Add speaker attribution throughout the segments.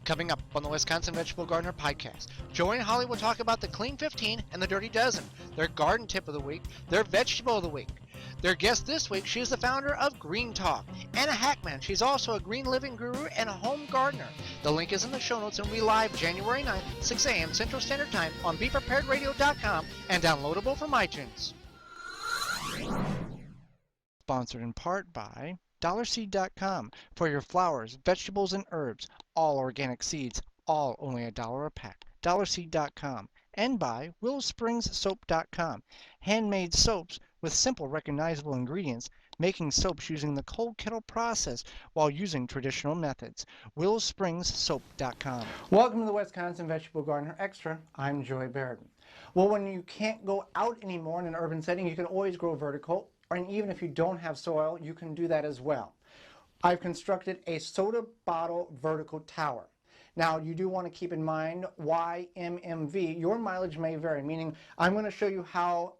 Speaker 1: Coming up on the Wisconsin Vegetable Gardener Podcast, Joey and Holly will talk about the Clean 15 and the Dirty Dozen, their garden tip of the week, their vegetable of the week. Their guest this week, she is the founder of Green Talk. Anna Hackman, she's also a green living guru and a home gardener. The link is in the show notes and we'll be live January 9th, 6 a.m. Central Standard Time on BePreparedRadio.com and downloadable from iTunes. Sponsored in part by DollarSeed.com for your flowers, vegetables, and herbs. All organic seeds, all only $1 a pack. DollarSeed.com. And by WillowSpringsSoap.com. Handmade soaps with simple, recognizable ingredients, making soaps using the cold kettle process while using traditional methods. WillowSpringsSoap.com. Welcome to the Wisconsin Vegetable Gardener Extra. I'm Joy Baird. Well, when you can't go out anymore in an urban setting, you can always grow vertical. And even if you don't have soil, you can do that as well. I've constructed a soda bottle vertical tower. Now, you do want to keep in mind YMMV. Your mileage may vary, meaning I'm going to show you how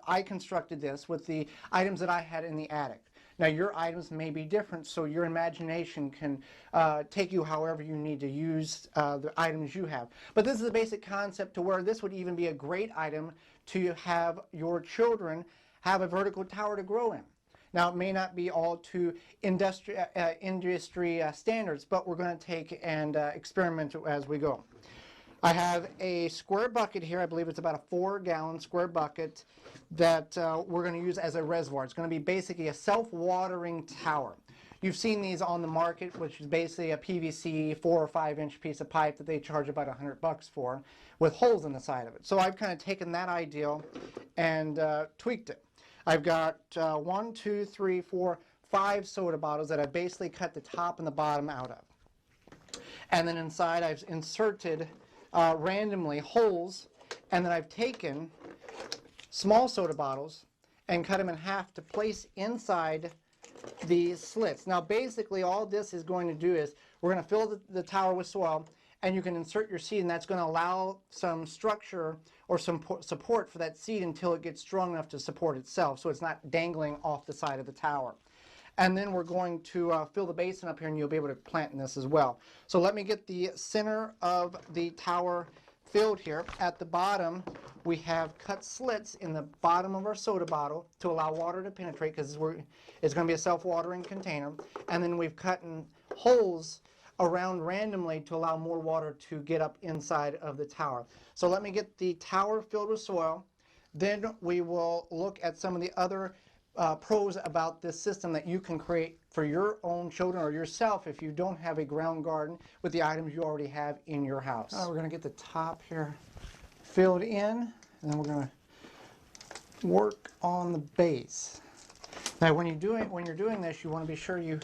Speaker 1: I constructed this with the items that I had in the attic. Now, your items may be different, so your imagination can take you however you need to use the items you have. But this is the basic concept to where this would even be a great item to have your children have a vertical tower to grow in. Now, it may not be all to industry standards, but we're going to take and experiment as we go. I have a square bucket here. I believe it's about a 4-gallon square bucket that we're going to use as a reservoir. It's going to be basically a self-watering tower. You've seen these on the market, which is basically a PVC 4 or 5 inch piece of pipe that they charge about $100 for, with holes in the side of it. So I've kind of taken that idea and tweaked it. I've got 1, 2, 3, 4, 5 soda bottles that I've basically cut the top and the bottom out of. And then inside I've inserted randomly holes, and then I've taken small soda bottles and cut them in half to place inside these slits. Now basically all this is going to do is we're going to fill the tower with soil, and you can insert your seed, and that's going to allow some structure or some support for that seed until it gets strong enough to support itself, so it's not dangling off the side of the tower. And then we're going to fill the basin up here, and you'll be able to plant in this as well. So let me get the center of the tower filled here. At the bottom, we have cut slits in the bottom of our soda bottle to allow water to penetrate, because it's going to be a self-watering container. And then we've cut in holes around randomly to allow more water to get up inside of the tower. So let me get the tower filled with soil. Then we will look at some of the other pros about this system that you can create for your own children or yourself if you don't have a ground garden with the items you already have in your house. We're going to get the top here filled in, and then we're going to work on the base. Now when you're doing this, you want to be sure you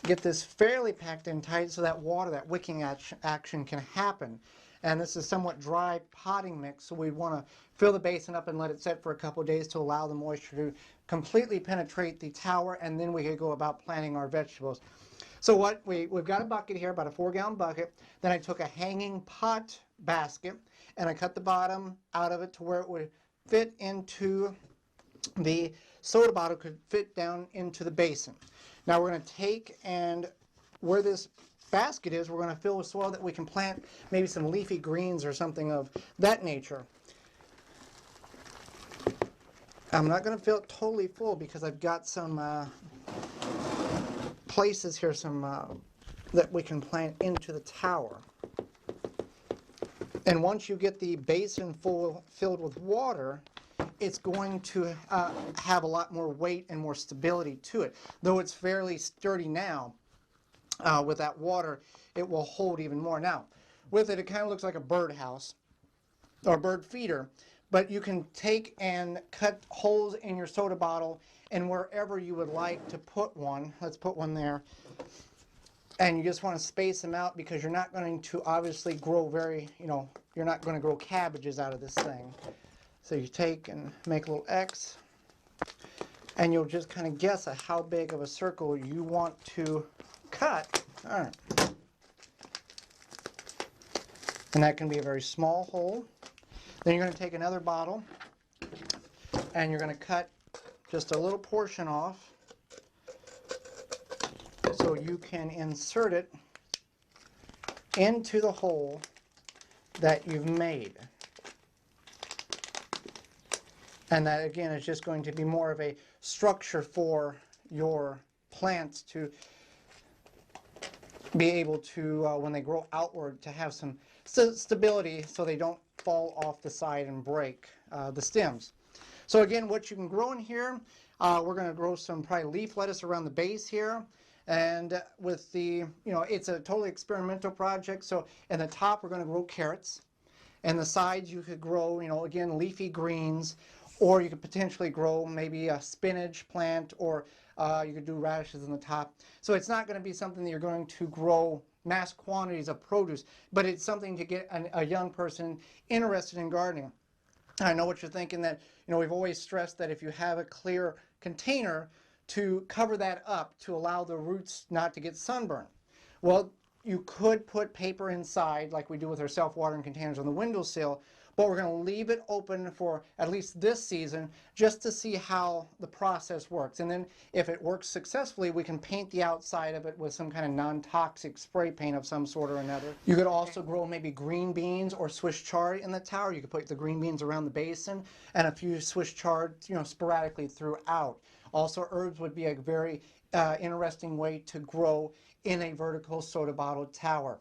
Speaker 1: get this fairly packed in tight so that water, that wicking action can happen. And this is somewhat dry potting mix, so we want to fill the basin up and let it set for a couple of days to allow the moisture to completely penetrate the tower, and then we can go about planting our vegetables. So we've got a bucket here, about a 4-gallon bucket. Then I took a hanging pot basket and I cut the bottom out of it to where it would fit into the soda bottle, could fit down into the basin. Now we're going to take, and where this basket is, we're going to fill with soil that we can plant maybe some leafy greens or something of that nature. I'm not going to fill it totally full because I've got some places here, that we can plant into the tower. And once you get the basin filled with water, it's going to have a lot more weight and more stability to it. Though it's fairly sturdy now, with that water, it will hold even more. Now, with it, it kind of looks like a birdhouse or a bird feeder, but you can take and cut holes in your soda bottle and wherever you would like to put one. Let's put one there. And you just want to space them out because you're not going to obviously grow you're not going to grow cabbages out of this thing. So you take and make a little X, and you'll just kind of guess at how big of a circle you want to cut. All right. And that can be a very small hole. Then you're going to take another bottle and you're going to cut just a little portion off so you can insert it into the hole that you've made. And that again is just going to be more of a structure for your plants to be able to, when they grow outward, to have some stability so they don't fall off the side and break the stems. So again, what you can grow in here, we're going to grow some probably leaf lettuce around the base here. And with the, it's a totally experimental project. So in the top, we're going to grow carrots. And the sides, you could grow, again, leafy greens, or you could potentially grow maybe a spinach plant, or you could do radishes in the top. So it's not going to be something that you're going to grow mass quantities of produce, but it's something to get a young person interested in gardening. I know what you're thinking, that we've always stressed that if you have a clear container to cover that up to allow the roots not to get sunburned. Well, you could put paper inside like we do with our self-watering containers on the windowsill, but we're going to leave it open for at least this season just to see how the process works. And then if it works successfully, we can paint the outside of it with some kind of non-toxic spray paint of some sort or another. You could also grow maybe green beans or Swiss chard in the tower. You could put the green beans around the basin and a few Swiss chard, sporadically throughout. Also, herbs would be a very interesting way to grow in a vertical soda bottle tower.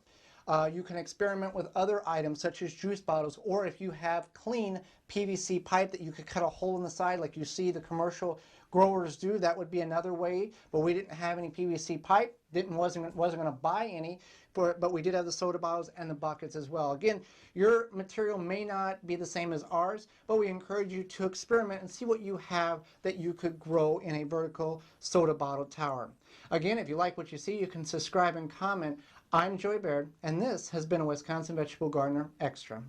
Speaker 1: You can experiment with other items such as juice bottles, or if you have clean PVC pipe that you could cut a hole in the side like you see the commercial growers do, that would be another way. But we didn't have any PVC pipe, wasn't going to buy any, but we did have the soda bottles and the buckets as well. Again, your material may not be the same as ours, but we encourage you to experiment and see what you have that you could grow in a vertical soda bottle tower. Again, if you like what you see, you can subscribe and comment. I'm Joey Baird, and this has been a Wisconsin Vegetable Gardener Extra.